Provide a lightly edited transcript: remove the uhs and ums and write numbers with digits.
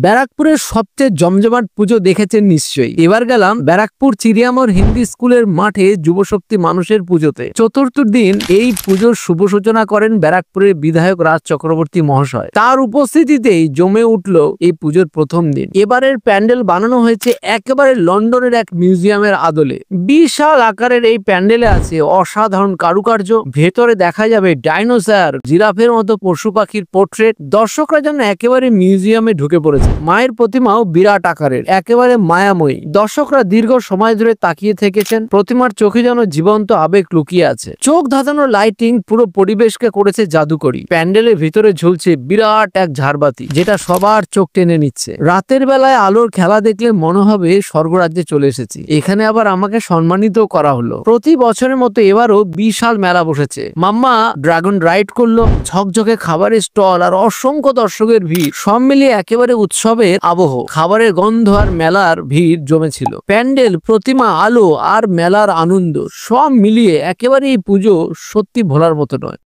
ব্যারাকপুরের সবচেয়ে জমজমাট পুজো দেখেছেন নিশ্চয়ই। এবার গেলাম ব্যারাকপুর চিড়িয়ামোড় হিন্দি স্কুলের মাঠে যুবশক্তি মানুষের পুজোতে। চতুর্থ দিন এই পুজোর শুভ সূচনা করেন ব্যারাকপুরের বিধায়ক রাজ চক্রবর্তী মহাশয়। তার উপস্থিতিতেই জমে উঠল এই পুজোর প্রথম দিন। এবারের প্যান্ডেল বানানো হয়েছে একেবারে লন্ডনের এক মিউজিয়ামের আদলে। বিশাল আকারের এই প্যান্ডেলে আছে অসাধারণ কারুকার্য। ভেতরে দেখা যাবে ডাইনোসর, জিরাফের মতো পশু পাখির পোর্ট্রেট। দর্শকরা যেন একেবারে মিউজিয়ামে ঢুকে পড়েছে। মায়ের প্রতিমাও বিরাট আকারের, একেবারে মায়াময়ী। দর্শকরা দীর্ঘ সময় ধরে তাকিয়ে থেকেছেন। প্রতিমার চোখে যেন জীবন্ত আবেগ লুকিয়ে আছে। চোখ ধাঁধানো লাইটিং পুরো পরিবেশকে করেছে জাদুকরী। প্যান্ডেলের ভিতরে ঝুলছে বিরাট এক ঝাড়বাতি, যেটা সবার চোখ টেনে নিচ্ছে। রাতের বেলায় আলোর খেলা দেখলে মনে হবে স্বর্গরাজ্যে চলে এসেছি। এখানে আবার আমাকে সম্মানিত করা হলো। প্রতি বছরের মতো এবারও বিশাল মেলা বসেছে। মাম্মা ড্রাগন রাইড করলো, ঝকঝকে খাবারের স্টল আর অসংখ্য দর্শকের ভিড়, সব মিলিয়ে একেবারে উৎসবের আবহ। খাবারের গন্ধ আর মেলার ভিড় জমেছিল। প্যান্ডেল, প্রতিমা, আলো আর মেলার আনন্দ সব মিলিয়ে একেবারে এই পুজো সত্যি ভোলার মতো নয়।